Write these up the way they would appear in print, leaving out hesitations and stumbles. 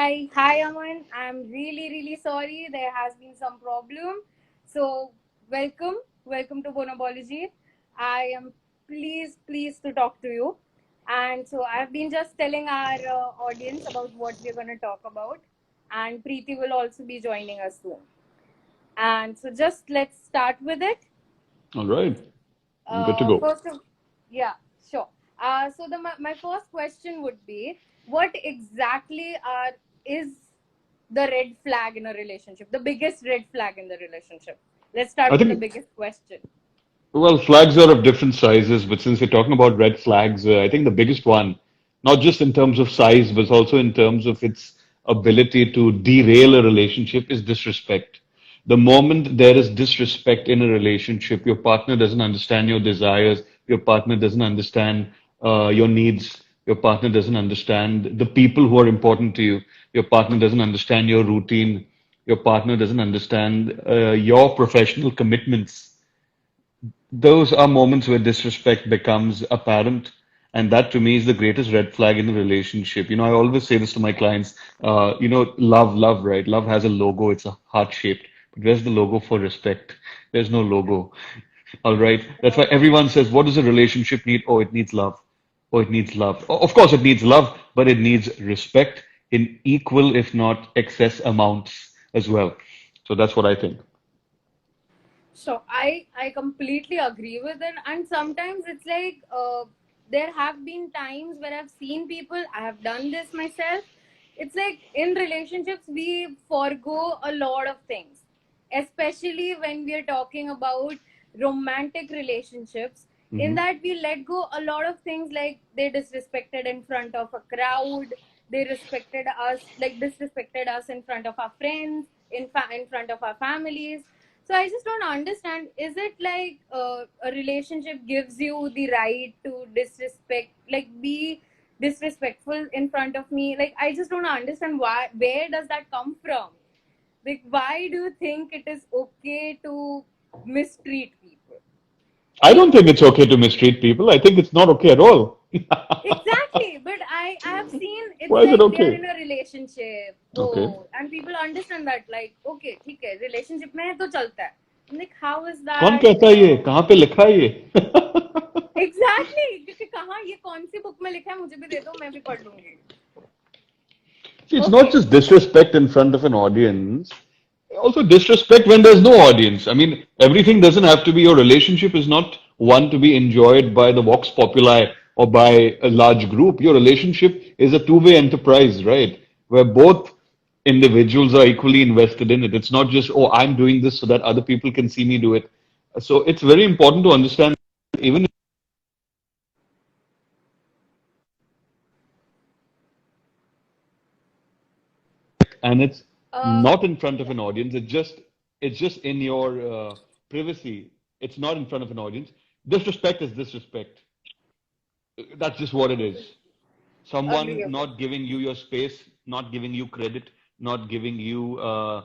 Hi, Aman. I'm really sorry. There has been some problem. So, welcome to Bonobology. I am pleased to talk to you. And so, I've been just telling our audience about what we're going to talk about, and Preeti will also be joining us soon. And so, just let's start with it. All right. I'm good to go. First of, yeah, sure. My first question would be, what exactly is the red flag in a relationship? The biggest red flag in the relationship. Let's I start with the think, biggest question. well, flags are of different sizes, but since we're talking about red flags, I think the biggest one, not just in terms of size, but also in terms of its ability to derail a relationship, is disrespect. The moment there is disrespect in a relationship, your partner doesn't understand your desires, your partner doesn't understand your needs, your partner doesn't understand the people who are important to you, your partner doesn't understand your routine, your partner doesn't understand your professional commitments. Those are moments where disrespect becomes apparent. And that to me is the greatest red flag in a relationship. I always say this to my clients. Love, right? Love has a logo. It's a heart shaped. But where's the logo for respect? There's no logo. All right. That's why everyone says, what does a relationship need? Oh, it needs love. Oh, it needs love. Of course, it needs love, but it needs respect in equal, if not excess amounts as well. So that's what I think. So I completely agree with it, and sometimes it's like there have been times where I've seen people. I have done this myself. It's like in relationships we forego a lot of things, especially when we are talking about romantic relationships. In Hmm. that we let go a lot of things, like they disrespected in front of a crowd. They respected us, like disrespected us in front of our friends, in front of our families. So I just don't understand. Is it like a relationship gives you the right to disrespect, like be disrespectful in front of me? Like I just don't understand why. Where does that come from? Like why do you think it is okay to mistreat people? I don't think it's okay to mistreat people. I think it's not okay at all. Exactly, but I have seen it's Why is it like they are okay? in a relationship. Okay. Oh, and people understand that, like okay, ठीक है, relationship में है तो चलता है. I'm like, how is कौन that? कहता है ये? कहाँ पे लिखा है ये? एग्जैक्टली क्योंकि कहाँ ये कौन सी बुक में लिखा है, मुझे भी दे दो, मैं भी पढ़ लूंगी. See, it's not Okay. just disrespect in front of an audience. Also disrespect when there's no audience. I mean, everything doesn't have to be, your relationship is not one to be enjoyed by the vox populi or by a large group. Your relationship is a two-way enterprise, right? Where both individuals are equally invested in it. It's not just, oh, I'm doing this so that other people can see me do it. So it's very important to understand, even and it's uh not in front of yeah. an audience. It's just in your privacy. It's not in front of an audience. Disrespect is disrespect. That's just what it is. Someone Agreeable. not giving you your space, not giving you credit, not giving you uh,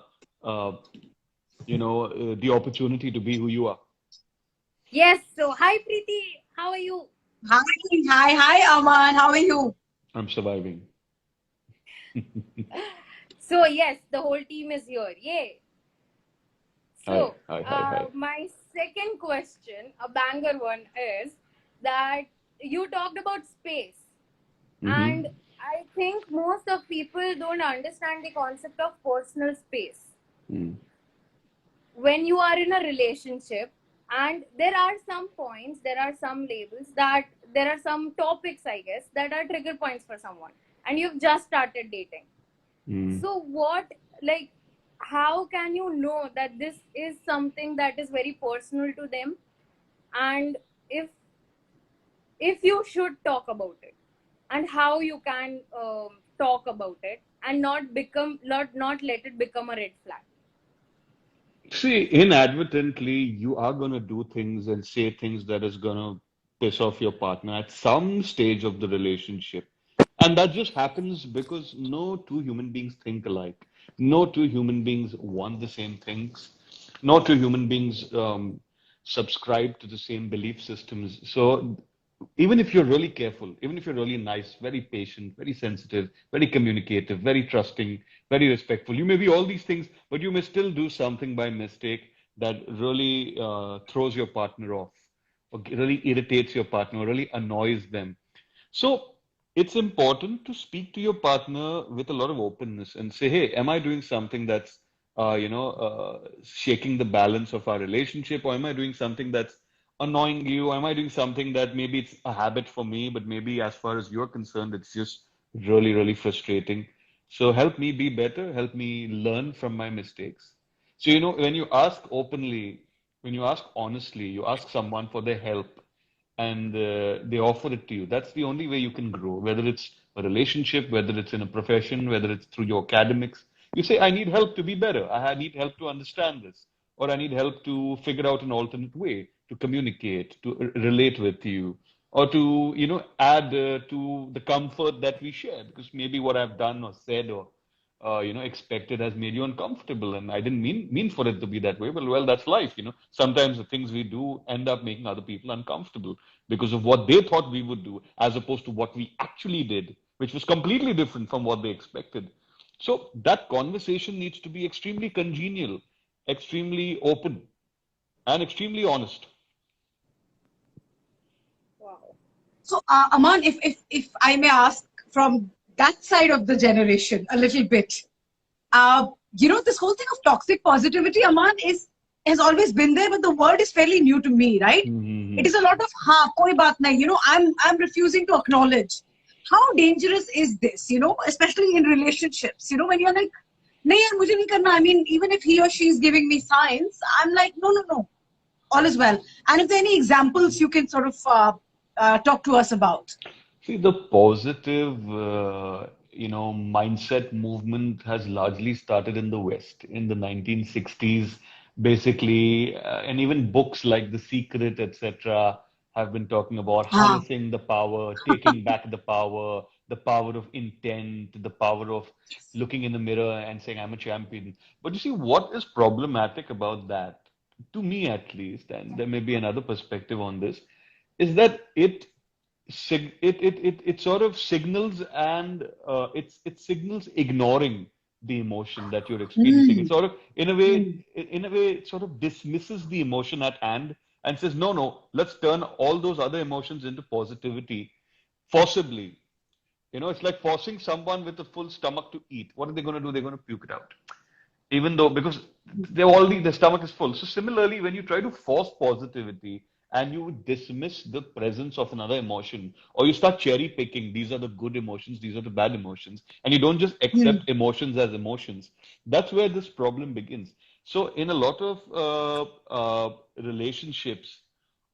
the opportunity to be who you are. Yes, so hi Preeti, how are you? Hi, hi, Aman. How are you? I'm surviving. So yes, the whole team is here, yay. Hi, So hi, hi, hi. my second question, a banger one, is that you talked about space. And Mm-hmm. I think most of people don't understand the concept of personal space. Mm. When you are in a relationship, and there are some points, there are some labels, that there are some topics, I guess, that are trigger points for someone, and you've just started dating. Mm. So what, like, how can you know that this is something that is very personal to them, and if you should talk about it, and how you can talk about it and not let it become a red flag? See, inadvertently, you are going to do things and say things that is going to piss off your partner at some stage of the relationship. And that just happens because no two human beings think alike. No two human beings want the same things. No two human beings subscribe to the same belief systems. So even if you're really careful, even if you're really nice, very patient, very sensitive, very communicative, very trusting, very respectful, you may be all these things, but you may still do something by mistake that really throws your partner off, or really irritates your partner, or really annoys them. So it's important to speak to your partner with a lot of openness and say, hey, am I doing something that's, shaking the balance of our relationship, or am I doing something that's annoying you? Am I doing something that maybe it's a habit for me, but maybe as far as you're concerned, it's just really, really frustrating. So help me be better, help me learn from my mistakes. So, when you ask openly, when you ask honestly, you ask someone for their help, and they offer it to you. That's the only way you can grow, whether it's a relationship, whether it's in a profession, whether it's through your academics. You say, I need help to be better. Need help to understand this, or I need help to figure out an alternate way to communicate, to relate with you, or to, add to the comfort that we share, because maybe what I've done or said or expected has made you uncomfortable. And I didn't mean for it to be that way. Well, that's life. Sometimes the things we do end up making other people uncomfortable because of what they thought we would do, as opposed to what we actually did, which was completely different from what they expected. So that conversation needs to be extremely congenial, extremely open, and extremely honest. Wow. So, Aman, if I may ask from that side of the generation a little bit, this whole thing of toxic positivity, Aman, is has always been there, but the word is fairly new to me, right? It Mm-hmm. is a lot of ha, koi baat nahi. I'm refusing to acknowledge. How dangerous is this? Especially in relationships. When you're like, nahi yaar, mujhe nahi karna. I mean, even if he or she is giving me signs, I'm like, no, no, no, all is well. And if there are any examples you can sort of talk to us about. See, the positive, mindset movement has largely started in the West in the 1960s, basically, and even books like The Secret, etc., have been talking about Ah. harnessing the power, taking back the power of intent, the power of looking in the mirror and saying, I'm a champion. But you see, what is problematic about that, to me at least, and there may be another perspective on this, is that it sort of signals, and it signals ignoring the emotion that you're experiencing. It Mm, sort of, mm, it sort of dismisses the emotion at hand and says, no, let's turn all those other emotions into positivity forcibly. It's like forcing someone with a full stomach to eat. What are they going to do? They're going to puke it out, even though, because the stomach is full. So similarly, when you try to force positivity and you dismiss the presence of another emotion, or you start cherry picking, these are the good emotions, these are the bad emotions, and you don't just accept mm, emotions as emotions, that's where this problem begins. So in a lot of relationships,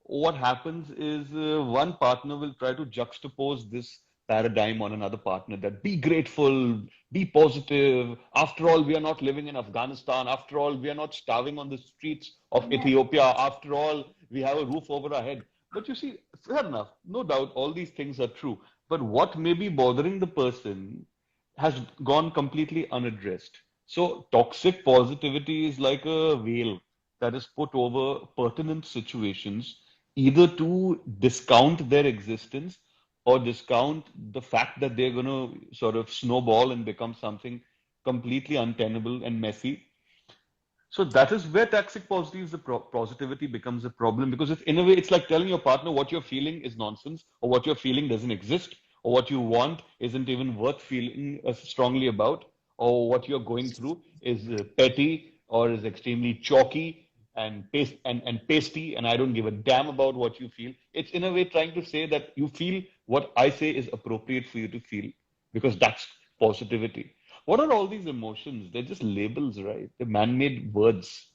what happens is, one partner will try to juxtapose this paradigm on another partner, that be grateful, be positive. After all, we are not living in Afghanistan. After all, we are not starving on the streets of Ethiopia. After all, we have a roof over our head. But you see, fair enough, no doubt, all these things are true. But what may be bothering the person has gone completely unaddressed. So, toxic positivity is like a veil that is put over pertinent situations, either to discount their existence or discount the fact that they're going to sort of snowball and become something completely untenable and messy. So that is where toxic positivity is positivity becomes a problem, because it's, in a way, it's like telling your partner what you're feeling is nonsense, or what you're feeling doesn't exist, or what you want isn't even worth feeling strongly about, or what you're going through is petty or is extremely chalky and pasty, and I don't give a damn about what you feel. It's in a way trying to say that you feel what I say is appropriate for you to feel, because that's positivity. What are all these emotions? They're just labels, right? They're man-made words.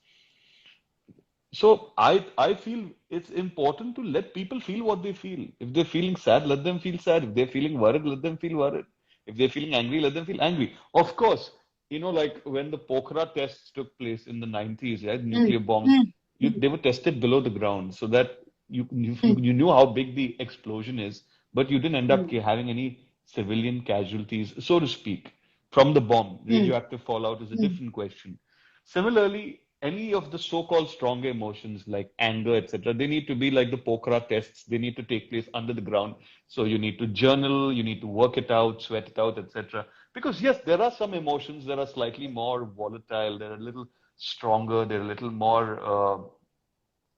So I feel it's important to let people feel what they feel. If they're feeling sad, let them feel sad. If they're feeling worried, let them feel worried. If they're feeling angry, let them feel angry. Of course, like when the Pokhara tests took place in the 90s, right? mm, Nuclear bombs, mm, they were tested below the ground, so that you knew how big the explosion is, but you didn't end up mm, having any civilian casualties, so to speak, from the bomb. mm, Radioactive fallout is a mm, different question. Similarly, any of the so-called stronger emotions like anger, etc., they need to be like the Pokhara tests. They need to take place under the ground. So you need to journal, you need to work it out, sweat it out, etc. Because yes, there are some emotions that are slightly more volatile. They're a little stronger. They're a little more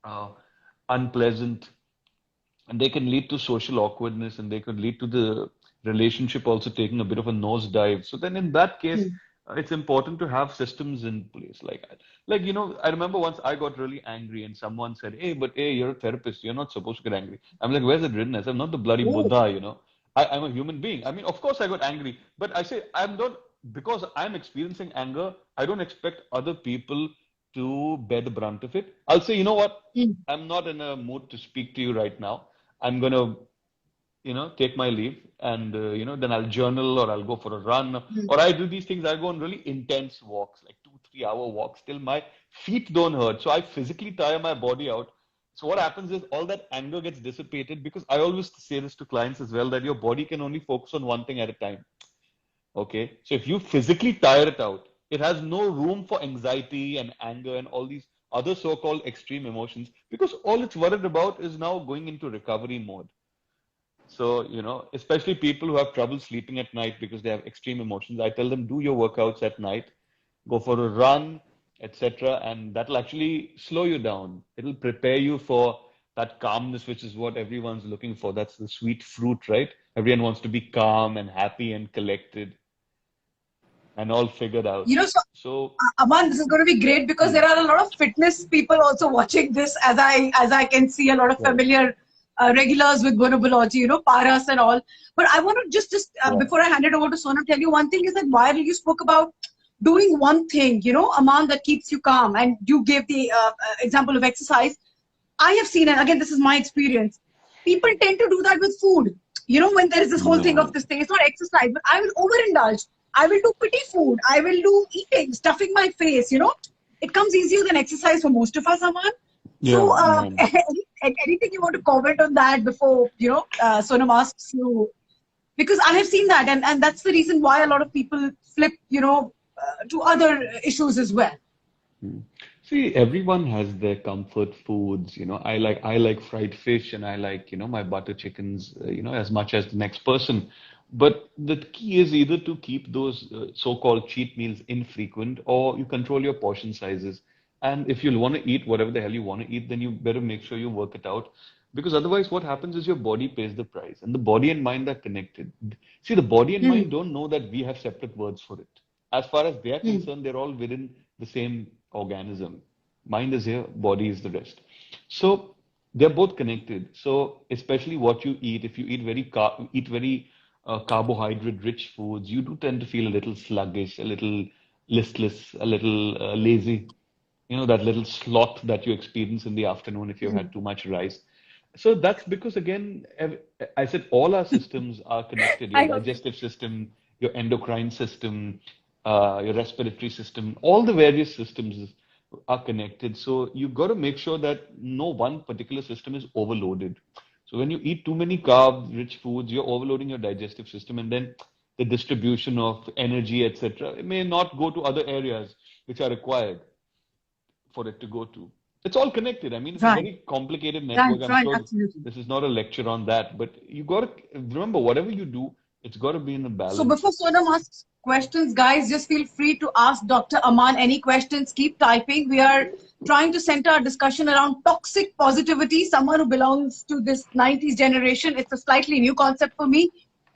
uh, unpleasant, and they can lead to social awkwardness, and they could lead to the relationship also taking a bit of a nosedive. So then in that case, it's important to have systems in place. Like, I remember once I got really angry and someone said, hey, but hey, you're a therapist, you're not supposed to get angry. I'm like, where's it written? I said, I'm not the bloody Oh. Buddha. I'm a human being. I mean, of course I got angry, but I say I'm not, because I'm experiencing anger, I don't expect other people to bear the brunt of it. I'll say, you know what? Mm. I'm not in a mood to speak to you right now. I'm gonna, take my leave, and then I'll journal, or I'll go for a run, Mm. or I do these things. I go on really intense walks, like 2, 3 hour walks, till my feet don't hurt. So I physically tire my body out. So what happens is all that anger gets dissipated, because I always say this to clients as well, that your body can only focus on one thing at a time. Okay. So if you physically tire it out, it has no room for anxiety and anger and all these other so-called extreme emotions, because all it's worried about is now going into recovery mode. So, especially people who have trouble sleeping at night because they have extreme emotions, I tell them do your workouts at night, go for a run, etc. And that'll actually slow you down. It'll prepare you for that calmness, which is what everyone's looking for. That's the sweet fruit, right? Everyone wants to be calm and happy and collected and all figured out. So So, Aman, this is going to be great because hmm, there are a lot of fitness people also watching this. As I can see a lot of right, familiar regulars with Bonobology, Paras and all. But I want to just yeah, before I hand it over to Sonam, tell you one thing is that while you spoke about doing one thing, Aman, that keeps you calm, and you gave the example of exercise. I have seen, and again, this is my experience. People tend to do that with food. When there is this whole thing yeah, of this thing, it's not exercise, but I will overindulge. I will do pity food. I will do eating, stuffing my face. It comes easier than exercise for most of us, Aman. yeah, So, yeah. anything you want to comment on that before Sonam asks you? Because I have seen that, and that's the reason why a lot of people flip, to other issues as well. Mm. See, everyone has their comfort foods. I like fried fish, and I like, my butter chickens, as much as the next person. But the key is either to keep those so-called cheat meals infrequent, or you control your portion sizes. And if you want to eat whatever the hell you want to eat, then you better make sure you work it out. Because otherwise, what happens is your body pays the price, and the body and mind are connected. See, the body and mind Hmm. don't know that we have separate words for it. As far as they are Hmm. concerned, they're all within the same organism. Mind is here, body is the rest. So they're both connected. So especially what you eat, if you eat very carbohydrate rich foods, you do tend to feel a little sluggish, a little listless, a little lazy. That little sloth that you experience in the afternoon if you've Hmm. had too much rice. So that's because, again, I said all our systems are connected. Your I agree. digestive system, your endocrine system, your respiratory system, all the various systems are connected. So you've got to make sure that no one particular system is overloaded. So when you eat too many carb-rich foods, you're overloading your digestive system, and then the distribution of energy, etc., it may not go to other areas which are required for it to go to. It's all connected. I mean, it's a Right, very complicated right, network. I'm right, sure absolutely. this is not a lecture on that, but you got to remember whatever you do, it's got to be in a So balance. before Sonam asks questions, guys, just feel free to ask Dr. Aman any questions. Keep typing. We are trying to center our discussion around toxic positivity. Someone who belongs to this 90s generation. It's a slightly new concept for me.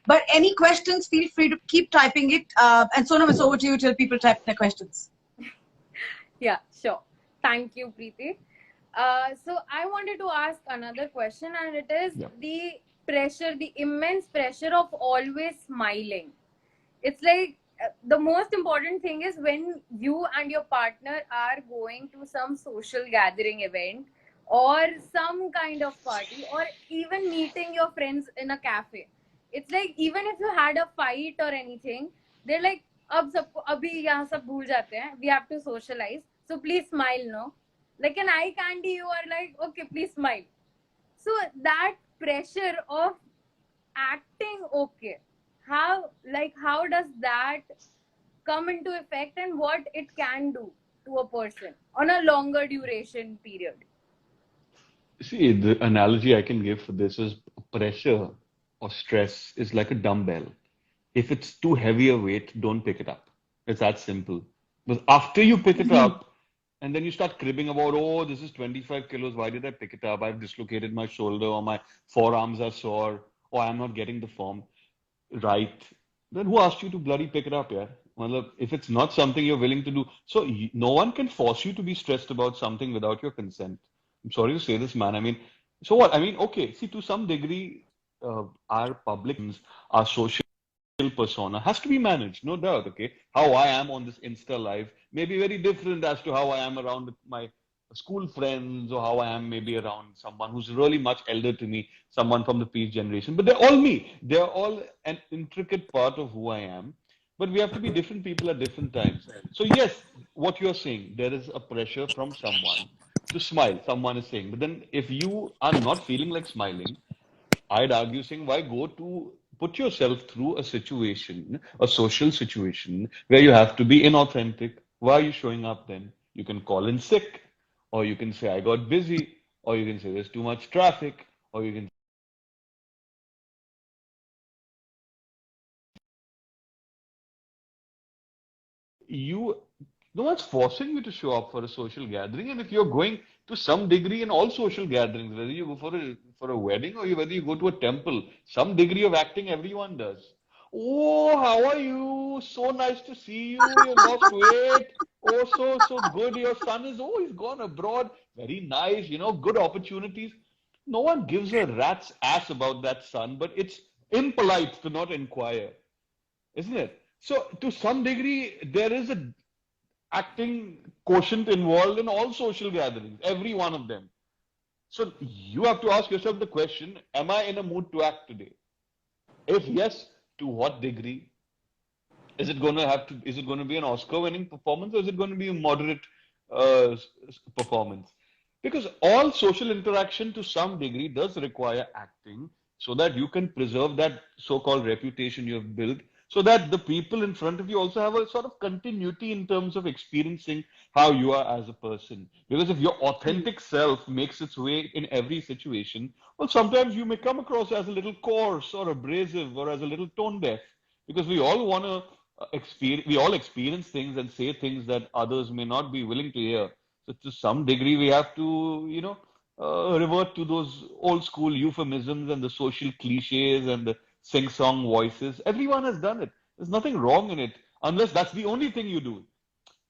But any questions, feel free to keep typing it. And Sonam, it's over to you till people type their questions. Yeah, sure. Thank you, Preeti. So I wanted to ask another question, and it is Yeah. the pressure, the immense pressure of always smiling. It's like the most important thing is when you and your partner are going to some social gathering event or some kind of party or even meeting your friends in a cafe. It's like even if you had a fight or anything, they're like अब सब अभी यहाँ सब भूल जाते हैं, we have to socialize, so please smile, no, like an eye candy, you are like okay please smile. So that pressure of acting okay, how does that come into effect and what it can do? to a person on a longer duration period? See, the analogy I can give for this is pressure or stress is like a dumbbell. If it's too heavy a weight, don't pick it up. It's that simple. But after you pick it Mhm. up, and then you start cribbing about, oh, this is 25 kilos. Why did I pick it up? I've dislocated my shoulder, or my forearms are sore, or I'm not getting the form right. Then who asked you to bloody pick it up, yeah? Well, if it's not something you're willing to do, so no one can force you to be stressed about something without your consent. I'm sorry to say this, man. I mean, so what? I mean, okay, see, to some degree, our public, our social persona has to be managed, no doubt. Okay, how I am on this Insta live may be very different as to how I am around with my school friends, or how I am maybe around someone who's really much elder to me, someone from the peace generation. But they're all me. They're all an intricate part of who I am. But we have to be different people at different times. So yes, what you're saying, there is a pressure from someone to smile. Someone is saying, but then if you are not feeling like smiling, I'd argue saying, why go to put yourself through a situation, a social situation where you have to be inauthentic? Why are you showing up then? You can call in sick, or you can say, I got busy, or you can say, there's too much traffic, or you can you no one's forcing you to show up for a social gathering, and if you're going to some degree in all social gatherings, whether you go for a wedding, or whether you go to a temple, some degree of acting everyone does. Oh, how are you? So nice to see you. You lost weight. Oh, so good. Your son is, oh, he's gone abroad. Very nice. Good opportunities. No one gives a rat's ass about that son, but it's impolite to not inquire, isn't it? So to some degree, there is a acting quotient involved in all social gatherings, every one of them. So you have to ask yourself the question, am I in a mood to act today? If yes, to what degree? Is it going to be an Oscar winning performance, or is it going to be a moderate performance? Because all social interaction to some degree does require acting, so that you can preserve that so-called reputation you have built, so that the people in front of you also have a sort of continuity in terms of experiencing how you are as a person. Because if your authentic self makes its way in every situation, well, sometimes you may come across as a little coarse or abrasive or as a little tone deaf, because we all want to we all experience things and say things that others may not be willing to hear. So to some degree, we have to, revert to those old school euphemisms and the social cliches and the sing-song voices. Everyone has done it. There's nothing wrong in it, unless that's the only thing you do.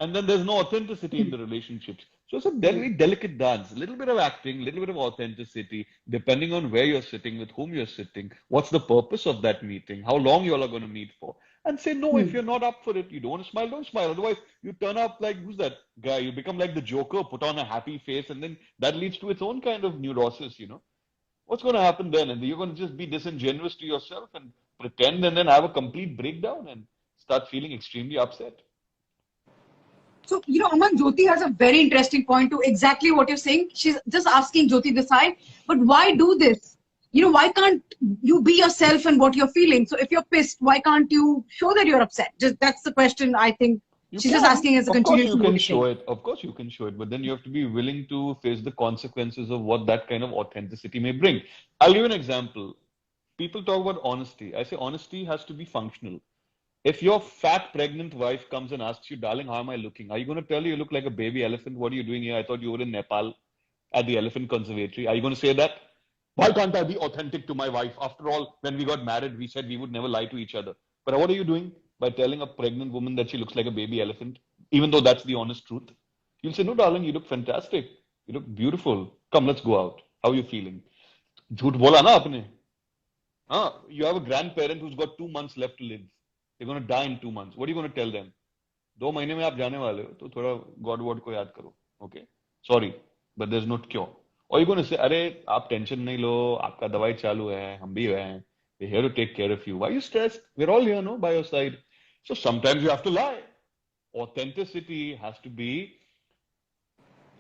And then there's no authenticity in the relationships. So it's a very delicate dance. A little bit of acting, a little bit of authenticity, depending on where you're sitting, with whom you're sitting, what's the purpose of that meeting, how long you all are going to meet for. And say no if you're not up for it. You don't want to smile, don't smile. Otherwise, you turn up like, who's that guy? You become like the Joker, put on a happy face, and then that leads to its own kind of neurosis. What's going to happen then? And you're going to just be disingenuous to yourself and pretend, and then have a complete breakdown and start feeling extremely upset. So, Aman, Jyoti has a very interesting point to exactly what you're saying. She's just asking Jyoti this side, but why do this? Why can't you be yourself and what you're feeling? So if you're pissed, why can't you show that you're upset? Just that's the question I think You she's just can. asking as a Of course you continuation of what can you're show saying. it. Of course you can show it. But then you have to be willing to face the consequences of what that kind of authenticity may bring. I'll give you an example. People talk about honesty. I say honesty has to be functional. If your fat pregnant wife comes and asks you, darling, how am I looking? Are you going to tell her you look like a baby elephant? What are you doing here? I thought you were in Nepal at the elephant conservatory. Are you going to say that? Why can't I be authentic to my wife? After all, when we got married, we said we would never lie to each other. But what are you doing by telling a pregnant woman that she looks like a baby elephant, even though that's the honest truth? You'll say, no, darling, you look fantastic. You look beautiful. Come, let's go out. How are you feeling? झूठ बोला ना आपने. You have a grandparent who's got 2 months left to live. They're going to die in 2 months. What are you going to tell them? 2 महीने में आप जाने वाले हो तो थोड़ा गॉड वॉड को याद करो. Okay, sorry, but there's no cure. Or you're going to say, अरे आप टेंशन नहीं लो, आपका दवाई चालू है, हम भी हैं. We're here to take care of you. Why are you stressed? We're all here, no, by your side. So sometimes you have to lie. Authenticity has to be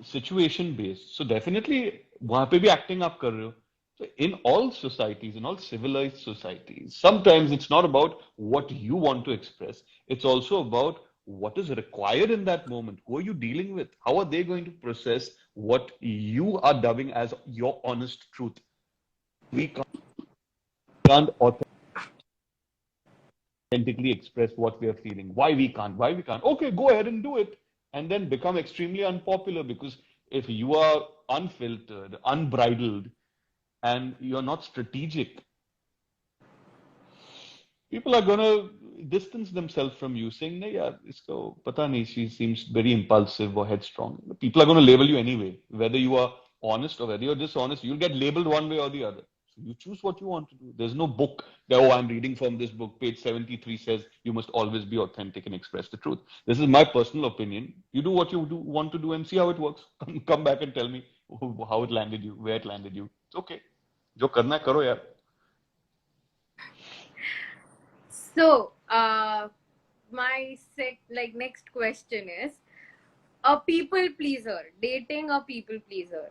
situation based. So definitely वहां पे भी acting आप कर रहे हो. So in all societies, in all civilized societies, sometimes it's not about what you want to express. It's also about what is required in that moment. Who are you dealing with? How are they going to process what you are dubbing as your honest truth? We can't authentically express what we are feeling. Why we can't? Why we can't? Okay, go ahead and do it. And then become extremely unpopular, because if you are unfiltered, unbridled, and you're not strategic, people are gonna distance themselves from you, saying, "No, yeah, isko pata nahi, she seems very impulsive or headstrong." People are gonna label you anyway, whether you are honest or whether you're dishonest. You'll get labeled one way or the other. So you choose what you want to do. There's no book that, oh, I'm reading from this book. Page 73 says you must always be authentic and express the truth. This is my personal opinion. You do what you want to do and see how it works. Come back and tell me how it landed you, where it landed you. It's okay. Jo karna hai, karo yaar. So, my next question is, a people pleaser, dating a people pleaser.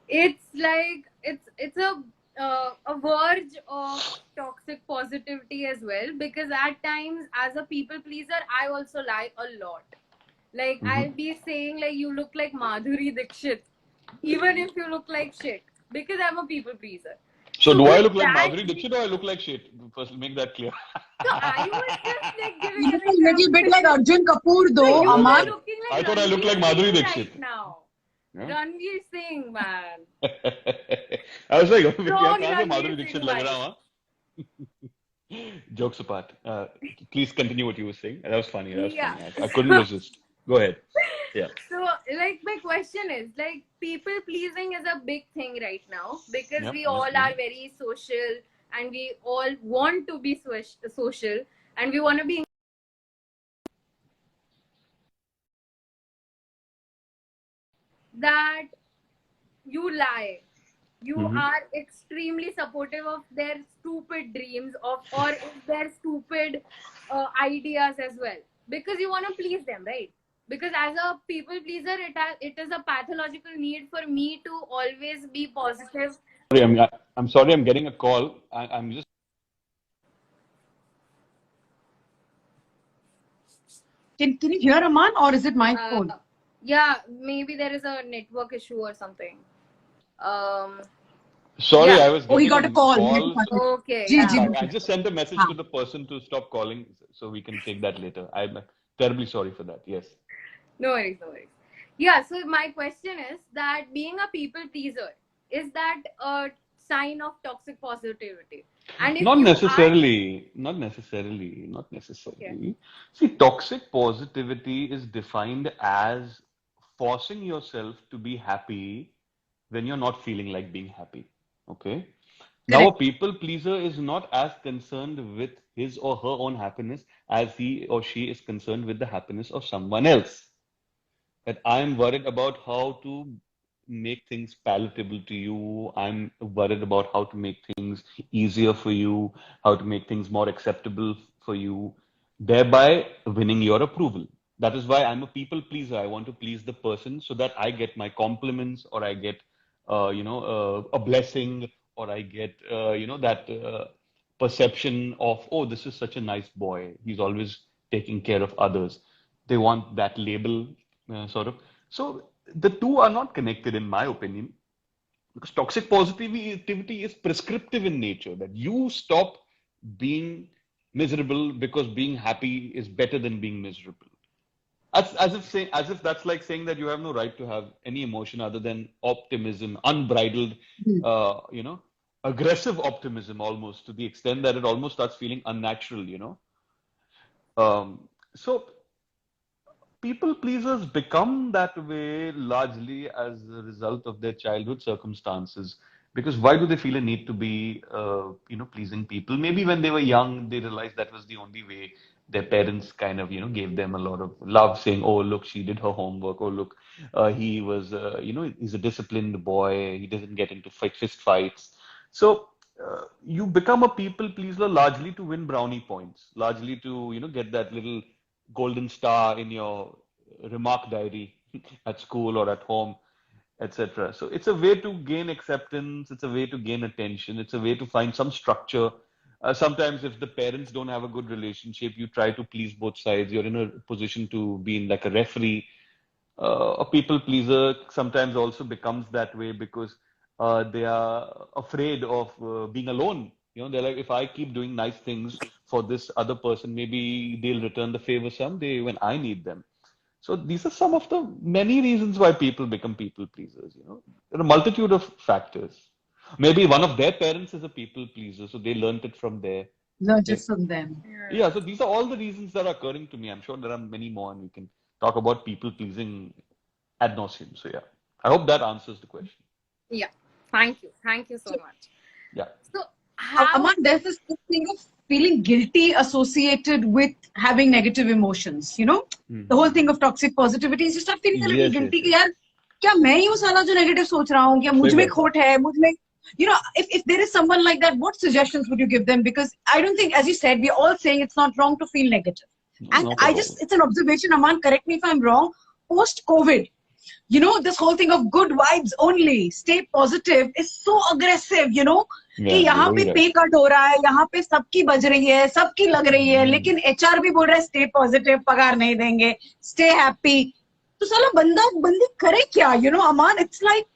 It's like it's a verge of toxic positivity as well, because at times as a people pleaser I also lie a lot. Like I'll be saying like, you look like Madhuri Dixit, even if you look like shit, because I'm a people pleaser. So do I with look like that, Madhuri Dixit or I look like shit? First, make that clear. so I was just like giving You an look a little bit like example. Arjun Kapoor, So though, you were Aman. looking I like thought I looked like Ranveer Madhuri Singh Dixit. right now. Yeah? Ranveer Singh, man. I was like, यार Strong कहाँ से Madhuri Ranveer Dixit Singh लग vibe. रहा हूँ? Jokes apart. Please continue what you were saying. That was funny. That was Yeah. funny. I couldn't resist. Go ahead. Yeah. So, like, my question is, like, people pleasing is a big thing right now, because Yep, we yep, all yep. are very social, and we all want to be social, and we want to be that you lie. You are extremely supportive of their stupid dreams or their stupid ideas as well, because you want to please them, right? Because as a people pleaser, it is a pathological need for me to always be positive. Sorry, I'm sorry. I'm getting a call. I'm just. Can you hear Aman, or is it my phone? Yeah, maybe there is a network issue or something. Sorry, Yeah. I was Oh, he getting got a a call. call. So Okay, ji yeah. Ji I just sent a message to हाँ. the person to stop calling, so we can take that later. I'm terribly sorry for that. Yes. No worries, no worries. Yeah, so my question is that being a people pleaser, is that a sign of toxic positivity? And if Not you are, necessarily. Not necessarily. Not okay, necessarily. See, toxic positivity is defined as forcing yourself to be happy when you're not feeling like being happy. Okay? Now, a Correct. people pleaser is not as concerned with his or her own happiness as he or she is concerned with the happiness of someone else. That I'm worried about how to make things palatable to you. I'm worried about how to make things easier for you, how to make things more acceptable for you, thereby winning your approval. That is why I'm a people pleaser. I want to please the person so that I get my compliments, or I get, a blessing, or I get, that perception of, oh, this is such a nice boy. He's always taking care of others. They want that label, sort of. So the two are not connected, in my opinion, because toxic positivity is prescriptive in nature, that you stop being miserable because being happy is better than being miserable. As if that's like saying that you have no right to have any emotion other than optimism, unbridled, Hmm. aggressive optimism, almost to the extent that it almost starts feeling unnatural. So people pleasers become that way largely as a result of their childhood circumstances. Because why do they feel a need to be, pleasing people? Maybe when they were young, they realized that was the only way. Their parents kind of, gave them a lot of love, saying, "Oh, look, she did her homework. Oh, look, he was, he's a disciplined boy. He doesn't get into fist fights." So you become a people pleaser largely to win brownie points, largely to, get that little golden star in your remark diary at school or at home, etc. So it's a way to gain acceptance, it's a way to gain attention, it's a way to find some structure Sometimes if the parents don't have a good relationship, you try to please both sides. You're in a position to be in like a referee. A people pleaser sometimes also becomes that way because they are afraid of being alone. You know, they're like, if I keep doing nice things for this other person, maybe they'll return the favor someday when I need them. So these are some of the many reasons why people become people pleasers. You know, there are a multitude of factors. Maybe one of their parents is a people pleaser, so they learned it from there. Learned it They, from them. yeah, so these are all the reasons that are occurring to me. I'm sure there are many more, and we can talk about people pleasing ad nauseum. So yeah, I hope that answers the question. Yeah. Thank you so So, much. Yeah. So how? Aman, there's this thing of feeling guilty associated with having negative emotions. You know, the whole thing of toxic positivity is you start feeling a little Yes, yes, guilty कि yes. यार क्या मैं ही हूँ साला जो negative सोच रहा हूँ क्या मुझ सही में बात है. खोट है मुझ में you know if there is someone like that what suggestions would you give them because I don't think as you said we're all saying it's not wrong to feel negative and Not at I all. just it's an observation Aman correct me if I'm wrong post COVID you know this whole thing of good vibes only stay positive is so aggressive you know कि Yeah, you're यहाँ very पे right. पे cut हो रहा है यहाँ पे सबकी बज रही है सबकी लग रही है लेकिन एचआर भी बोल रहा है स्टे पॉजिटिव पगार नहीं देंगे स्टे हैप्पी तो साला बंदा बंदी करे क्या you know Aman it's like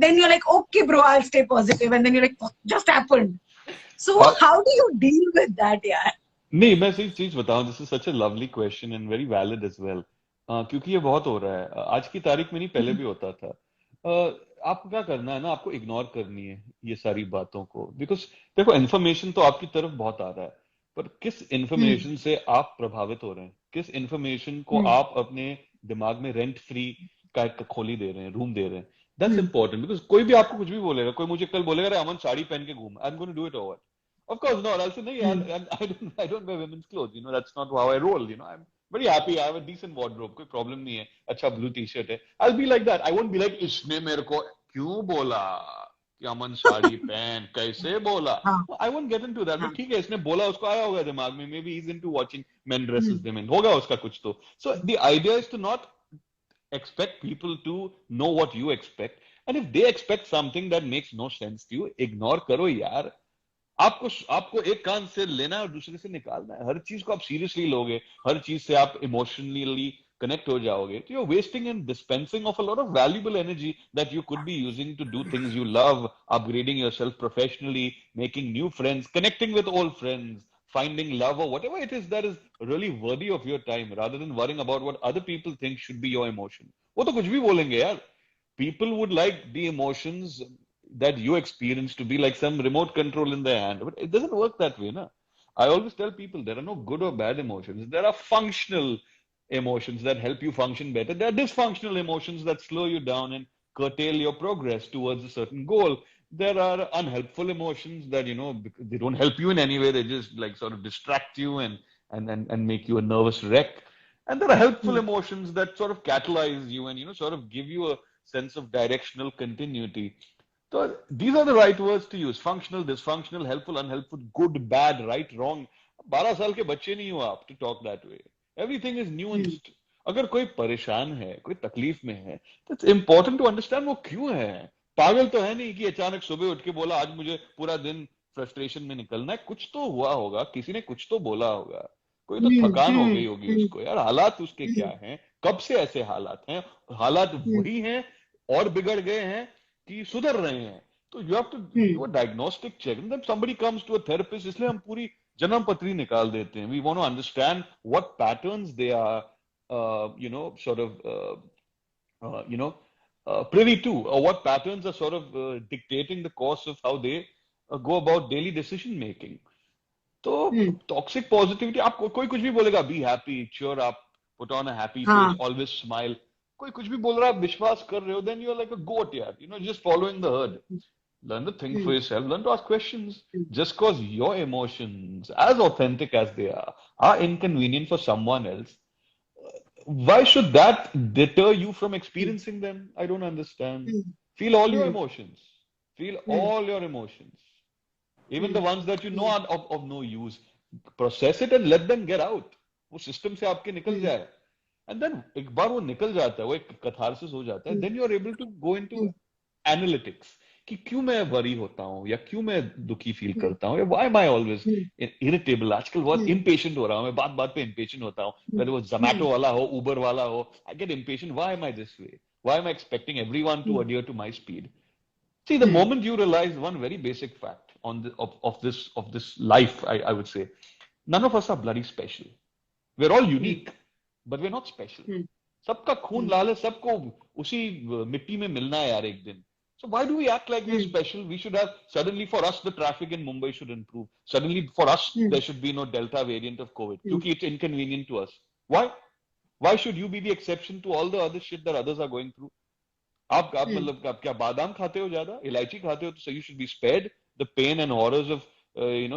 then you're like okay bro I'll stay positive and then you're like what just happened so हाँ, how do you deal with that यार नहीं मैं सही चीज बताऊं this is such a lovely question and very valid as well क्योंकि ये बहुत हो रहा है आज की तारीख में नहीं पहले भी होता था आपको क्या करना है ना आपको इग्नोर करनी है ये सारी बातों को बिकॉज देखो इन्फॉर्मेशन तो आपकी तरफ बहुत आ रहा है पर किस इन्फॉर्मेशन से आप प्रभावित हो रहे हैं किस इन्फॉर्मेशन को आप अपने दिमाग में रेंट फ्री का एक खोली दे रहे हैं रूम दे रहे हैं दैट्स इंपॉर्टेंट बिकॉज कोई भी आपको कुछ भी बोलेगा कोई मुझे कल बोलेगा अरे अमन साड़ी पहन के घूम I am going to do it over Of course not. I'll say, no, I don't wear women's clothes. You know, that's not how I roll. You know, I'm very happy. I have a decent wardrobe. कोई problem नहीं है. अच्छा blue t-shirt है. I'll be like that. I won't be like, इसने मेरे को क्यों बोला कि अमन साड़ी पहन कैसे बोला? हाँ I won't get into that. हाँ But ठीक है, इसने बोला उसको आया होगा दिमाग में. Maybe he's into watching men dresses women. होगा उसका कुछ तो. So the idea is to not expect people to know what you expect. And if they expect something that makes no sense to you, ignore करो यार. आपको आपको एक कान से लेना है और दूसरे से निकालना है हर चीज को आप सीरियसली लोगे हर चीज से आप इमोशनली कनेक्ट हो जाओगे तो you are wasting and dispensing of a lot of valuable energy that you could be using to do things you love upgrading yourself professionally making new friends connecting with old friends finding love or whatever it is that is really worthy of your time rather than worrying about what other people think should be your emotion वो तो कुछ भी बोलेंगे यार people would like the emotions that you experience to be like some remote control in their hand. But it doesn't work that way, na? I always tell people there are no good or bad emotions. There are functional emotions that help you function better. There are dysfunctional emotions that slow you down and curtail your progress towards a certain goal. There are unhelpful emotions that, you know, they don't help you in any way. They just like sort of distract you and make you a nervous wreck. And there are helpful emotions that sort of catalyze you and, you know, sort of give you a sense of directional continuity. So these are the right words to use. Functional, dysfunctional, helpful, unhelpful, good, bad, right, wrong. 12 साल के बच्चे नहीं हो आप to talk that way. Everything is nuanced. अगर कोई परेशान है, कोई तकलीफ में है, तो it's important to understand वो क्यों है. पागल तो है नहीं कि अचानक सुबह उठ के बोला आज मुझे पूरा दिन फ्रस्ट्रेशन में निकलना है. कुछ तो हुआ होगा, किसी ने कुछ तो बोला होगा. कोई तो थकान हो गई होगी उसको. यार हालात उसके क्या हैं? कब से ऐसे हालात हैं? हालात वही हैं और बिगड़ गए हैं कि सुधर रहे हैं तो you have to do a diagnostic check then somebody comes to a therapist इसलिए हम पूरी जन्म पत्री निकाल देते हैं we want to understand what patterns they are you know sort of you know privy to or what patterns are sort of dictating the course of how they go about daily decision making तो toxic positivity आप कोई कुछ भी बोलेगा be happy sure आप put on a happy face always smile कोई कुछ भी बोल रहा है आप विश्वास कर रहे हो then you are like a goat यार you know just following the herd learn to think for yourself learn to ask questions just because your emotions as authentic as they are inconvenient for someone else why should that deter you from experiencing them I don't understand feel all your emotions feel all your emotions even the ones that you know are of no use process it and let them get out वो system से आपके निकल जाए and then एक बार वो निकल जाता है वो एक catharsis हो जाता है then you are able to go into analytics कि क्यों मैं वरी होता हूँ या क्यों मैं दुखी फील करता हूँ या why am I always irritable. आजकल बहुत इम्पेशेंट हो रहा हूँ मैं, बात बात पे इम्पेशेंट होता हूँ. whether वो जोमेटो वाला हो, उबर वाला हो, I get impatient. Why am I this way? Why am I expecting everyone to adhere to my speed? See, the moment you realize one very basic fact on of this life, I would say, none of us are bloody special. We're all unique, but we're not special. सबका खून लाल है, सबको उसी मिट्टी में मिलना है यार एक दिन. So why do we act like we're special? We should have, suddenly for us the traffic in Mumbai should improve. Suddenly for us there should be no Delta variant of COVID. क्योंकि it's inconvenient to us. Why? Why should you be the exception to all the other shit that others are going through? आप मतलब आप क्या बादाम खाते हो ज्यादा, इलायची खाते हो, तो so you should be spared the pain and horrors of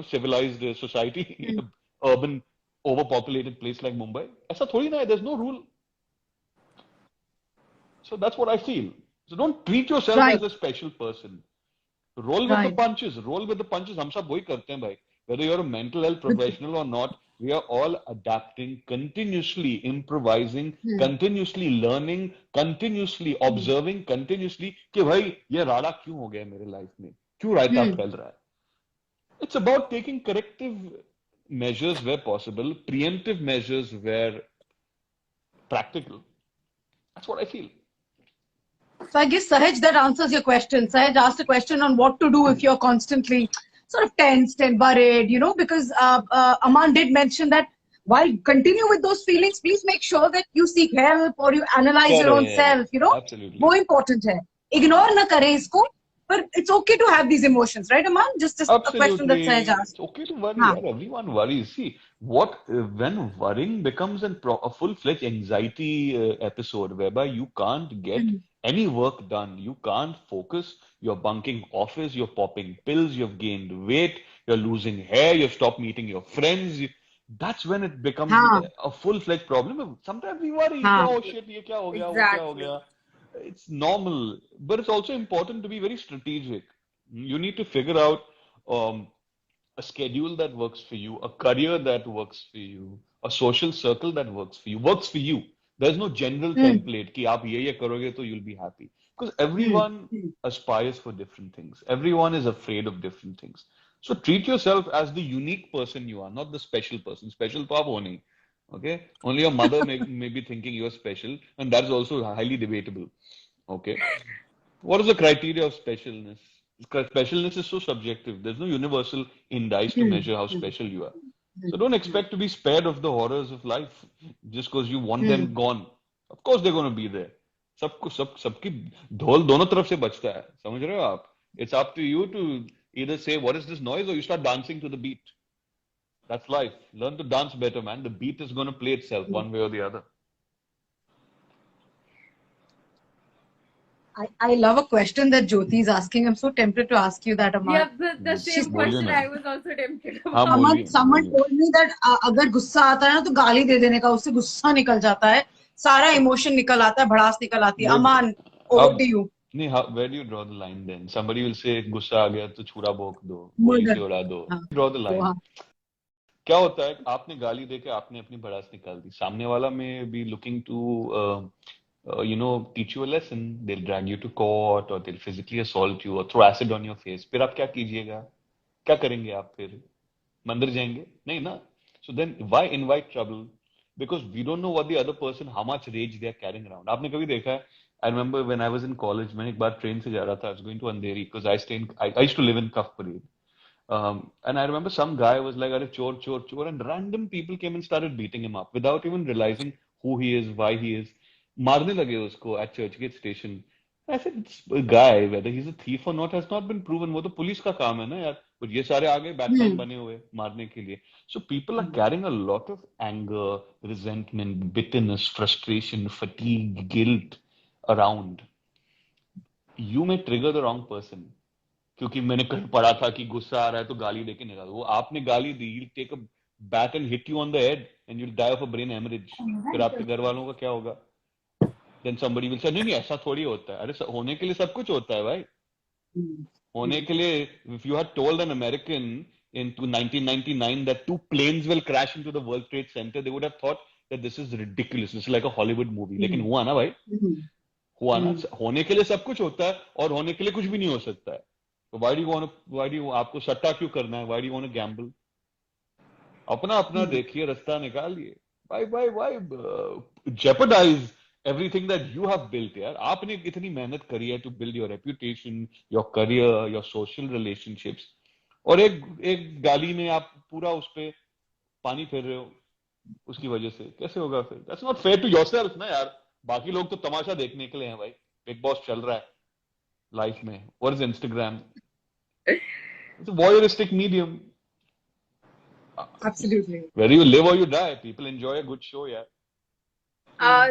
civilized society in an urban overpopulated place like Mumbai. ऐसा थोड़ी ना है. There's no rule. So that's what I feel. So don't treat yourself as a special person. Roll with the punches. Roll with the punches. हम सब वही करते हैं भाई. Whether you're a mental health professional or not, we are all adapting, continuously improvising, continuously learning, continuously observing, continuously कि भाई ये राड़ा क्यों हो गया मेरे लाइफ में? क्यों रायता फैल रहा है? It's about taking corrective measures where possible, preemptive measures where practical. That's what I feel. So I guess, Sahaj, that answers your question. Sahaj asked a question on what to do if you're constantly sort of tensed and worried, because Aman did mention that while continue with those feelings, please make sure that you seek help or you analyze your own self, Absolutely. More important hai. Ignore na kare isko, but it's okay to have these emotions, right, Aman? Just a question that Sahaj asked. It's okay to worry. Yeah, everyone worries. See, when worrying becomes a full-fledged anxiety episode whereby you can't get any work done, you can't focus, you're bunking office, you're popping pills, you've gained weight, you're losing hair, you've stopped meeting your friends. That's when it becomes a full-fledged problem. Sometimes we worry, oh shit, ye kya ho gaya, wo kya ho gaya. It's normal, but it's also important to be very strategic. You need to figure out a schedule that works for you, a career that works for you, a social circle that works for you. Works for you. There's no general template कि आप ये करोगे तो you'll be happy. Because everyone aspires for different things. Everyone is afraid of different things. So treat yourself as the unique person you are, not the special person. Special तो आप हो नहीं. Okay? Only your mother may be thinking you're special, and that's also highly debatable. Okay? What is the criteria of specialness? Specialness is so subjective. There's no universal indice to measure how special you are. So don't expect to be spared of the horrors of life just because you want them gone. Of course they're going to be there. सबकी ढोल दोनों तरफ से बजता है. समझ रहे हो आप? It's up to you to either say, what is this noise? Or you start dancing to the beat. That's life. Learn to dance better, man. The beat is going to play itself one way or the other. I love a question that Jyoti is asking. I'm so tempted to ask you that, Aman. Yeah, the same question I was also tempted about. Someone told me that अगर गुस्सा आता है ना तो गाली दे देने का, उससे गुस्सा निकल जाता है, सारा इमोशन निकल आता है, भड़ास निकल आती है. Aman, over to you. नहीं, where do you draw the line then? Somebody will say गुस्सा आ गया तो छुरा भोंक दो, गोली से उड़ा दो. Draw the line. क्या होता है, आपने गाली देके आपने अपनी भड़ास निकाल दी. सामने वाला में be looking to teach you a lesson. They'll drag you to court or they'll physically assault you or throw acid on your face. फिर आप क्या कीजिएगा? क्या करेंगे आप फिर? मंदिर जाएंगे? नहीं ना. So then why invite trouble? Because we don't know what the other person, how much rage they are carrying around. आपने कभी देखा है? I remember when I was in college, मैं एक बार ट्रेन से जा रहा था. I was going to Andheri because I used to live in Kaf Parade. And I remember some guy was like, "Arey chor, chor, chor," and random people came and started beating him up without even realizing who he is, why he is. मारने लगे उसको at Churchgate station. I said, it's a guy, whether he's a thief or not has not been proven. वो तो police का काम है ना यार. और ये सारे आगे बैकग्राउंड बने हुए मारने के लिए. So people are carrying a lot of anger, resentment, bitterness, frustration, fatigue, guilt around. You may trigger the wrong person. क्योंकि मैंने कहीं पढ़ा था कि गुस्सा आ रहा है तो गाली देके निकाल. वो आपने गाली दी, he'll take a bat and hit you on the head and you'll die of a brain hemorrhage. फिर आपके घर वालों का क्या होगा? Then somebody will say, नहीं ऐसा थोड़ी होता है. अरे होने के लिए सब कुछ होता है भाई. होने के लिए, if you had told an American in 1999 that 2 planes will crash into the World Trade Center, they would have thought that this is ridiculous. This is like a Hollywood movie. लेकिन हुआ ना भाई. हुआ ना, होने के लिए सब कुछ होता है और होने के लिए कुछ भी नहीं हो सकता है. तो why do you आपको सट्टा क्यों करना है? Why do you want to gamble? अपना अपना देखिए, रास्ता निकालिए. Why jeopardize everything that you have built यार. आपने इतनी मेहनत करी है to build your reputation, your career, your social relationships, और एक एक गाली में आप पूरा उस पे पानी फेर रहे हो उसकी वजह से. कैसे होगा फिर? That's not fair to yourself ना यार. बाकी लोग तो तमाशा देखने के लिए हैं भाई. बिग बॉस चल रहा है लाइफ में. What is Instagram? It's a voyeuristic medium. Absolutely. Whether you live or you die, people enjoy a good show, yeah.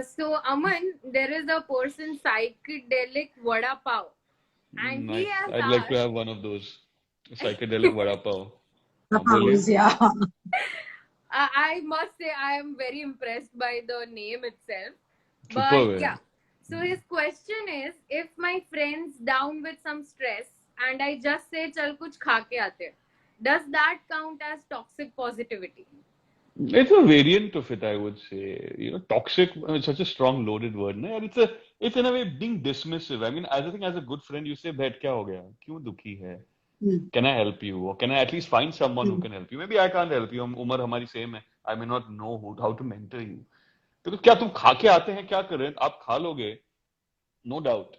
So Aman, there is a person psychedelic vada pav, and he Nice. has I'd like to asked. have one of those. Psychedelic vada pav. Suppose, yeah. I must say I am very impressed by the name itself. But Superb. yeah. So his question is, if my friend's down with some stress and I just say chal kuch kha ke aate, does that count as toxic positivity? It's a variant of it, I would say. You know, toxic, I mean, such a strong loaded word. No? And it's in a way being dismissive. I mean, as I think as a good friend, you say, "Bhai, kya ho gaya? Kyun dukhi hai? Can I help you? Or can I at least find someone who can help you? Maybe I can't help you. Umar hamari same hai. I may not know how to mentor you. तो क्या तुम खा के आते हैं? क्या करें? आप खा लोगे, no doubt.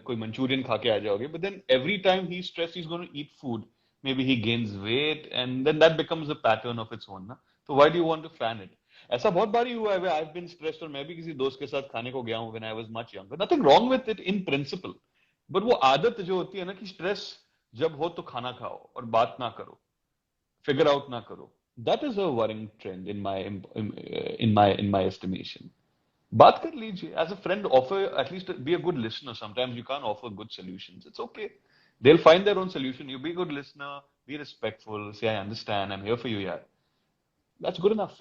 कोई मंचूरियन खा के आ जाओगे. But then every time he's stressed, he's going to eat food. Maybe he gains weight, and then that becomes a pattern of its own. ना? So why do you want to fan it? ऐसा बहुत बारी हुआ है. I've been stressed और मैं भी किसी दोस्त के साथ खाने को गया हूँ when I was much younger. Nothing wrong with it in principle. But वो आदत जो होती है ना कि स्ट्रेस जब हो तो खाना खाओ और बात ना करो, figure out ना करो. That is a worrying trend in my estimation. बात कर लीजिए. As a friend, offer at least be a good listener. Sometimes you can't offer good solutions. It's okay. They'll find their own solution. You be a good listener, be respectful, say I understand, I'm here for you, yeah. That's good enough.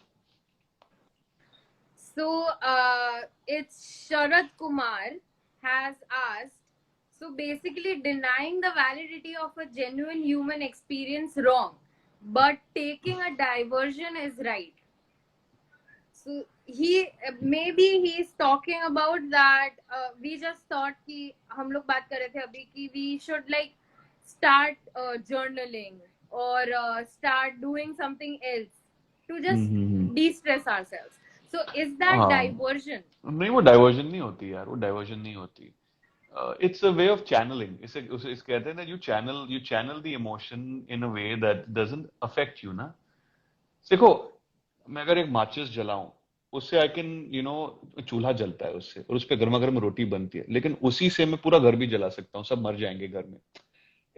So it's Sharad Kumar has asked. So basically, denying the validity of a genuine human experience wrong, but taking a diversion is right. So maybe he's talking about that. We just thought कि हम लोग बात कर रहे थे अभी कि we should like start journaling or start doing something else to just de-stress ourselves. So is that diversion? नहीं, वो डाइवर्जन नहीं होती यार. वो डाइवर्जन नहीं होती. It's a way of channeling. इस कहते हैं ना, you channel the emotion in a way that doesn't affect you ना. देखो, मैं अगर एक माचिस जलाऊं, उससे आई कैन चूल्हा जलता है उससे और उस पर गर्मा गर्म रोटी बनती है, लेकिन उसी से मैं पूरा घर भी जला सकता हूँ, सब मर जाएंगे घर में.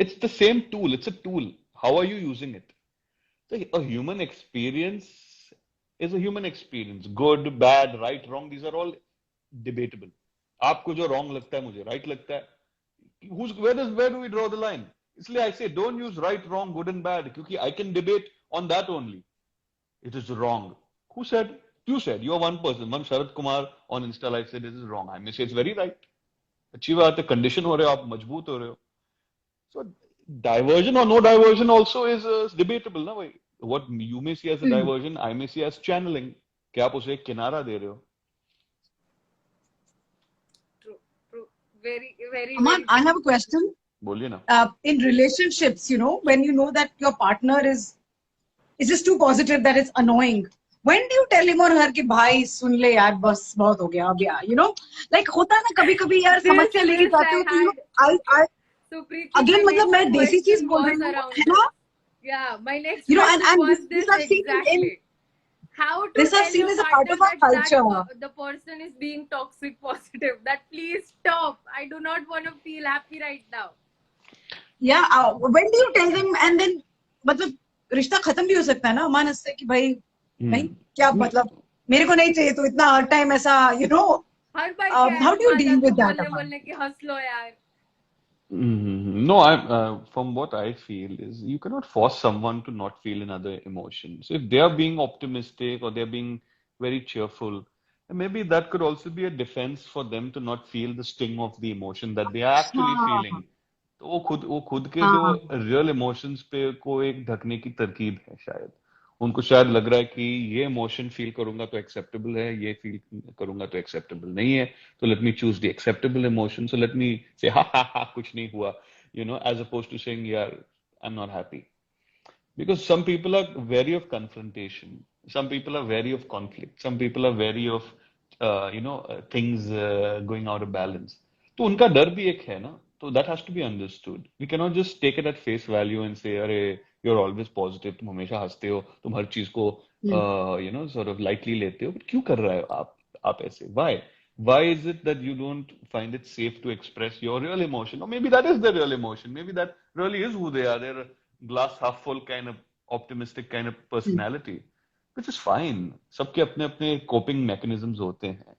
It's the same tool. It's a tool. How are you using it? A human experience is a human experience. Good, bad, right, wrong, these are all debatable. आपको जो wrong लगता है मुझे right लगता है. Where do we draw the line? इसलिए I say don't use right, wrong, good and bad, क्योंकि I can debate on that only. It is wrong. Who said? You said. You are one person. One Sharad Kumar on Insta Live said this is wrong. I may say it's very right. अच्छी बात है. Condition हो रहे हो आप, मजबूत हो रहे हो. So diversion or no diversion also is debatable ना भाई. What you may see as a diversion, I may see as channeling. कि आप उसे एक किनारा दे रहे हो. True. Very, very. Aman, I have a question. बोलिए ना. In relationships, when you know that your partner is just too positive that it's annoying, when do you tell him or her कि भाई सुन ले यार, बस बहुत हो गया अब यार, like होता है ना कभी कभी यार, समस्या लेके जाते हो तो again मतलब मैं देसी चीज बोल रही हूँ, है ना? Yeah, my next question was this exactly. How to tell your partner that the person is being toxic positive, that please stop, I do not want to feel happy right now. Yeah, when do you tell them? And then मतलब रिश्ता खत्म भी हो सकता है ना अमान इससे कि भाई नहीं क्या मतलब मेरे को नहीं चाहिए तो इतना हर टाइम ऐसा हर बार how do you deal with that? बोलने कि हंस लो यार. No, from what I feel is you cannot force someone to not feel another emotion. So if they are being optimistic or they're being very cheerful, maybe that could also be a defense for them to not feel the sting of the emotion that they are actually feeling. तो वो खुद के जो real emotions पे को एक ढकने की तरकीब है शायद. उनको शायद लग रहा है कि ये इमोशन फील करूंगा तो एक्सेप्टेबल है, ये फील करूंगा तो एक्सेप्टेबल नहीं है, तो let me choose the acceptable emotion, so let me से हा कुछ नहीं हुआ, एज अपोज टू सेइंग यार I am not happy. Because some people are wary of confrontation, some people are wary of conflict, some people are wary of things going out of balance. तो उनका डर भी एक है ना, तो that has to be understood. We cannot just take it at face value and say अरे you're always positive, तुम हमेशा हंसते हो, तुम हर चीज को sort of lightly लेते हो, but क्यों कर रहे हो आप ऐसे? Why is it that you don't find it safe to express your real emotion? Or maybe that is the real emotion. Maybe that really is who they are. They're a glass half full kind of optimistic kind of personality, which is fine. सबके अपने अपने coping mechanisms होते हैं.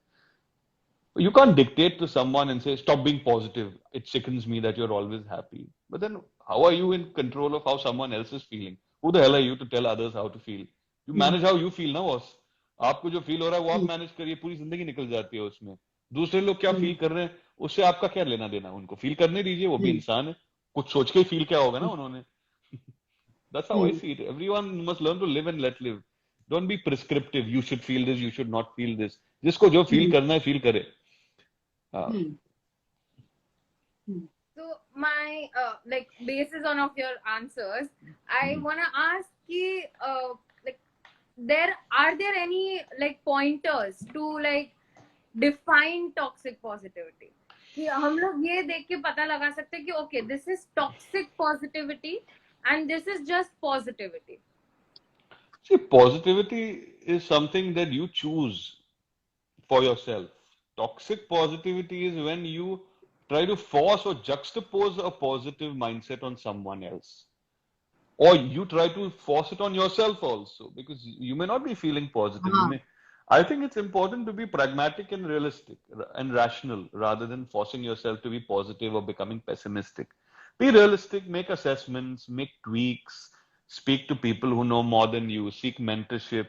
You can't dictate to someone and say, stop being positive. It sickens me that you're always happy. But then how are you in control of how someone else is feeling? Who the hell are you to tell others how to feel? You manage how you feel ना boss. आपको जो feel हो रहा है वो आप manage करिए, पूरी जिंदगी निकल जाती है उसमें. दूसरे लोग क्या फील कर रहे हैं उससे आपका क्या लेना देना? उनको फील करने दीजिए, वो भी इंसान है, कुछ सोच के ही फील क्या होगा ना उन्होंने. That's how I see it. Everyone must learn to live and let live. Don't be prescriptive. You should feel this, you should not feel this. जिसको जो फील करना है फील करे. So my like basis on of your answers, I wanna ask कि like are there any like pointers to like define toxic positivity? कि हम लोग ये देख के पता लगा सकते हैं कि okay, this is toxic positivity and this is just positivity. See, positivity is something that you choose for yourself. Toxic positivity is when you try to force or juxtapose a positive mindset on someone else. Or you try to force it on yourself also, because you may not be feeling positive. I think it's important to be pragmatic and realistic and rational rather than forcing yourself to be positive or becoming pessimistic. Be realistic, make assessments, make tweaks, speak to people who know more than you, seek mentorship,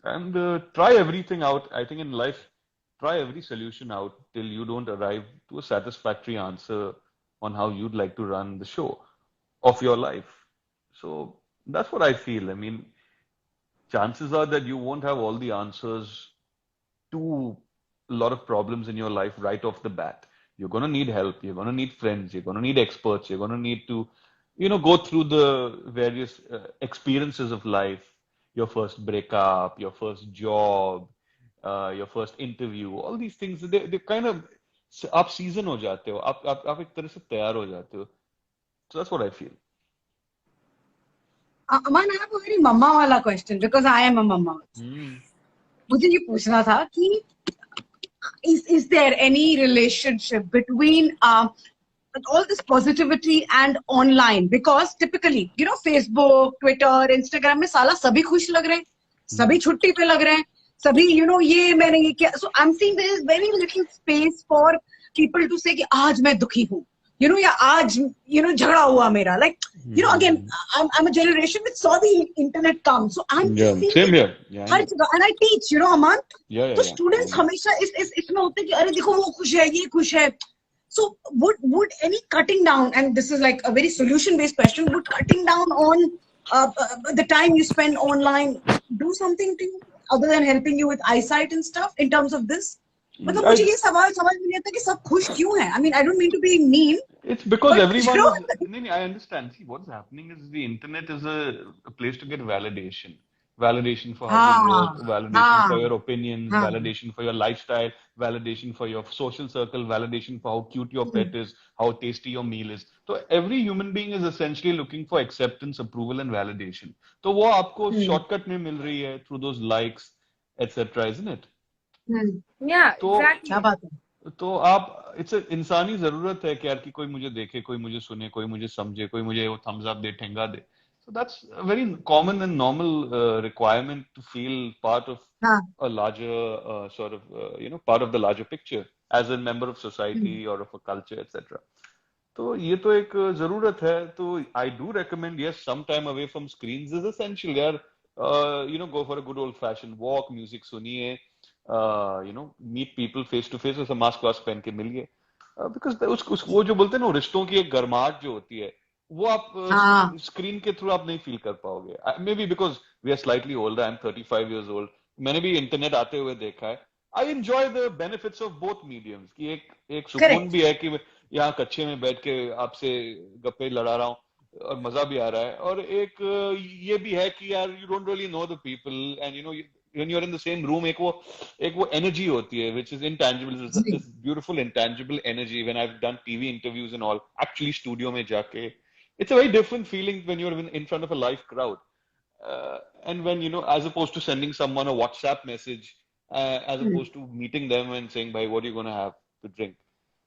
and try everything out. I think in life, try every solution out till you don't arrive to a satisfactory answer on how you'd like to run the show of your life. So that's what I feel. I mean, chances are that you won't have all the answers to a lot of problems in your life right off the bat. You're going to need help. You're going to need friends. You're going to need experts. You're going to need to, go through the various experiences of life. Your first breakup, your first job, your first interview. All these things, they kind of, आप season हो जाते हो. आप एक तरह से तैयार हो जाते हो. So that's what I feel. Aman, I have a very mama wala question because I am a mama. मुझे ये पूछना था कि is there any relationship between all this positivity and online? Because typically, Facebook, Twitter, Instagram में साला सभी खुश लग रहे हैं, सभी छुट्टी पे लग रहे हैं, सभी ये मैंने ये किया. So I'm seeing there is very little space for people to say कि आज मैं दुखी हूँ. या आज झगड़ा हुआ मेरा, like again I'm a generation which saw the internet come, so I'm seeing same here. हर जगह, and I teach Aman, तो students yeah. हमेशा इसमें होते हैं कि अरे देखो वो खुश है, ये खुश है. So would any cutting down, and this is like a very solution based question, would cutting down on the time you spend online do something to you other than helping you with eyesight and stuff in terms of this? मतलब मुझे ये सवाल समझ में नहीं आता कि सब खुश क्यों हैं. I mean, I don't mean to be mean. It's because everyone is. I understand. See, what's happening is the internet is a place to get validation. Validation for how you look, validation for your opinions, validation for your lifestyle, validation for your social circle, validation for how cute your pet is, how tasty your meal is. So every human being is essentially looking for acceptance, approval, and validation. So वो आपको shortcut में मिल रही है through those likes, etc. Isn't it? Yeah, exactly. तो आप इंसानी जरूरत है कि यार कि कोई मुझे देखे, कोई मुझे सुने, कोई मुझे समझे, कोई मुझे वो thumbs up they, Thenga they. So that's a very common and normal requirement to feel part of a larger sort of part of the larger picture as a member of society or of a culture, etc. तो ये तो एक जरूरत है. तो I do recommend, yes, some time away from screens is essential. यार go for a good old fashioned walk, music सुनिए, meet people face to face, ऐसा मास्क वास्क पहन के मिलिए, because वो जो बोलते हैं ना, रिश्तों की एक गर्माहट जो होती है वो आप हाँ स्क्रीन के थ्रू आप नहीं फील कर पाओगे. Maybe because we are slightly older. I am 35 years old. मैंने भी इंटरनेट आते हुए देखा है. I enjoy the benefits of both mediums. कि एक सुकून करेक्ट भी है कि यहाँ कच्चे में बैठ के आपसे गप्पे लड़ा रहा हूँ और मजा भी आ रहा है. और एक ये भी है कि यार you don't really know the people and you know when you're in the same room, एक वो energy होती है which is intangible. Ji This beautiful intangible energy. When I've done TV interviews and all, actually studio में जाके, it's a very different feeling when you're in front of a live crowd. And when, as opposed to sending someone a WhatsApp message, as opposed to meeting them and saying, bhai, what are you going to have to drink?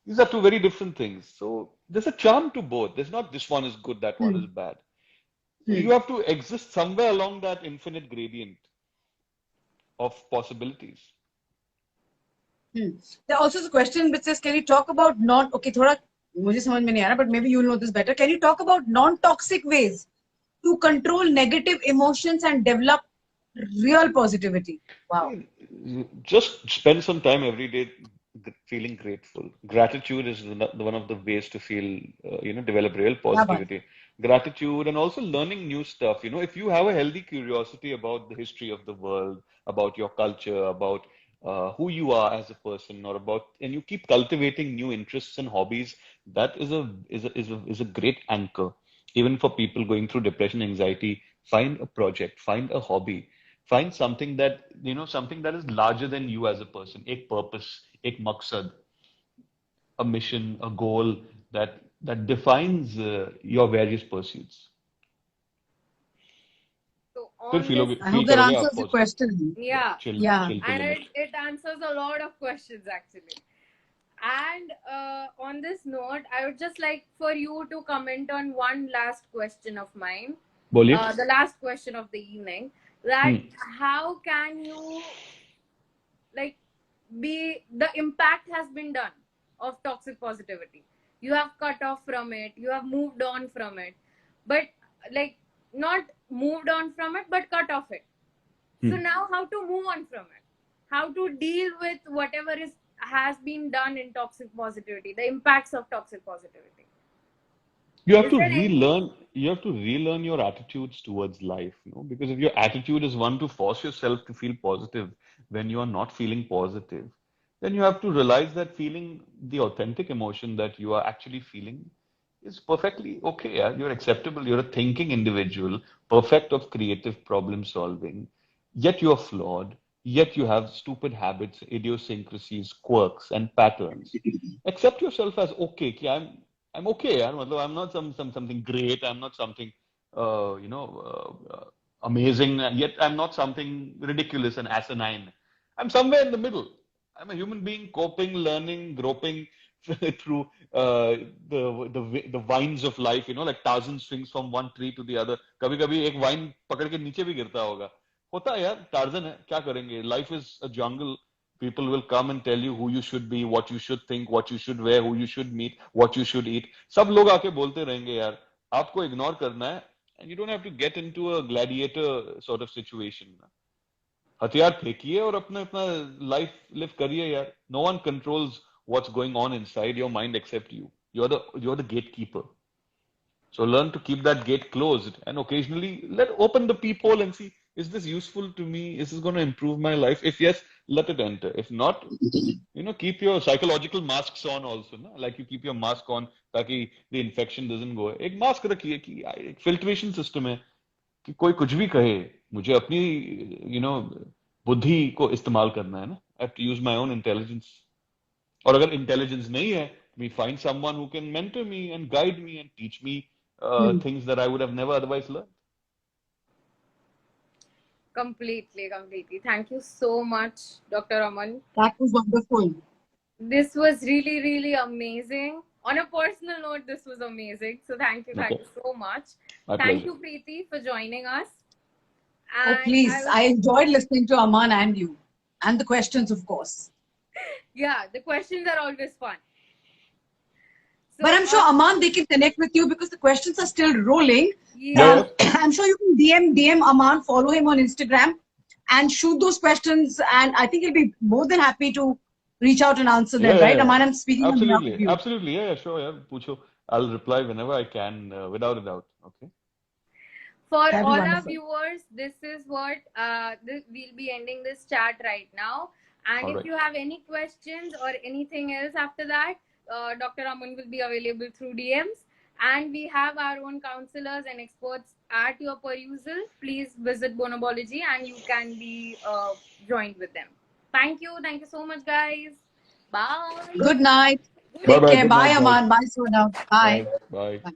These are two very different things. So there's a charm to both. There's not this one is good, that one is bad. So you have to exist somewhere along that infinite gradient of possibilities. There also is a question which says, can you talk about okay, थोड़ा मुझे समझ में नहीं आ रहा, but maybe you'll know this better. Can you talk about non-toxic ways to control negative emotions and develop real positivity? Wow. Just spend some time every day feeling grateful. Gratitude is one of the ways to feel, develop real क्या बात positivity. Gratitude and also learning new stuff. If you have a healthy curiosity about the history of the world, about your culture, about who you are as a person, and you keep cultivating new interests and hobbies, that is a great anchor. Even for people going through depression, anxiety, find a project, find a hobby. Find something something that is larger than you as a person. एक purpose, एक मकसद, a mission, a goal that defines your various pursuits. So फिर on this, I feel hope that करोगे answers आप the positive. question. yeah, Chill, Yeah. chill to and limit. it answers a lot of questions actually. And on this note, I would just like for you to comment on one last question of mine, बोलिए. the last question of the evening, that how can you like the impact has been done of toxic positivity. You have cut off from it, you have moved on from it, but like not moved on from it, but cut off it. So now how to move on from it? How to deal with whatever has been done in toxic positivity, the impacts of toxic positivity? You have Is to there any? relearn. You have to relearn your attitudes towards life. Because if your attitude is one to force yourself to feel positive when you are not feeling positive, then you have to realize that feeling the authentic emotion that you are actually feeling is perfectly okay. Yeah? You're acceptable. You're a thinking individual, perfect of creative problem solving. Yet you're flawed. Yet you have stupid habits, idiosyncrasies, quirks, and patterns. Accept yourself as okay. कि I'm okay. यार मतलब I'm not something great. I'm not something amazing. Yet I'm not something ridiculous and asinine. I'm somewhere in the middle. I'm a human being coping, learning, groping through the vines of life. Like Tarzan swings from one tree to the other. कभी कभी एक wine पकड़ के नीचे भी गिरता होगा. होता है यार. टार्जन है. क्या करेंगे? Life is a jungle. People will come and tell you who you should be, what you should think, what you should wear, who you should meet, what you should eat. सब लोग आके बोलते रहेंगे यार. आपको इग्नोर करना है. And you don't have to get into a gladiator sort of situation. हथियार फेंकिए और अपना अपना लाइफ लिव करिए यार. No one controls what's going on inside your mind except you. You're the gatekeeper. So learn to keep that gate closed and occasionally open the peephole and see, is this useful to me? Is this going to improve my life? If yes, let it enter. If not, keep your psychological masks on also, na? Like you keep your mask on ताकि the infection doesn't go. एक mask रखिए कि एक filtration system है कि कोई कुछ भी कहे, मुझे अपनी बुद्धि को इस्तेमाल करना है ना. I have to use my own intelligence. और अगर intelligence नहीं है, we find someone who can mentor me and guide me and teach me things that I would have never otherwise learned. Completely. Thank you so much, Dr. Aman. That was wonderful. This was really, really amazing. On a personal note, this was amazing. So thank you so much. My Thank pleasure. you, Preeti, for joining us. Oh, And please. I enjoyed listening to Aman and you. And the questions, of course. yeah, the questions are always fun. So, but I'm sure, Aman, they can connect with you because the questions are still rolling. Yeah. I'm sure you can DM Aman, follow him on Instagram and shoot those questions. And I think he'll be more than happy to reach out and answer them, right? Aman, I'm speaking on behalf of you. Absolutely. Yeah, sure. Yeah, पूछो. I'll reply whenever I can, without a doubt. Okay. For That'd be all our wonderful. viewers, this is what we'll be ending this chat right now. And All if right. you have any questions or anything else after that, Dr. Aman will be available through DMs. And we have our own counselors and experts at your perusal. Please visit Bonobology and you can be joined with them. Thank you. Thank you so much, guys. Bye. Good night. Bye Take bye. care. Good Bye, night, guys. Aman. Bye, Sona. Bye. Bye. Bye. Bye.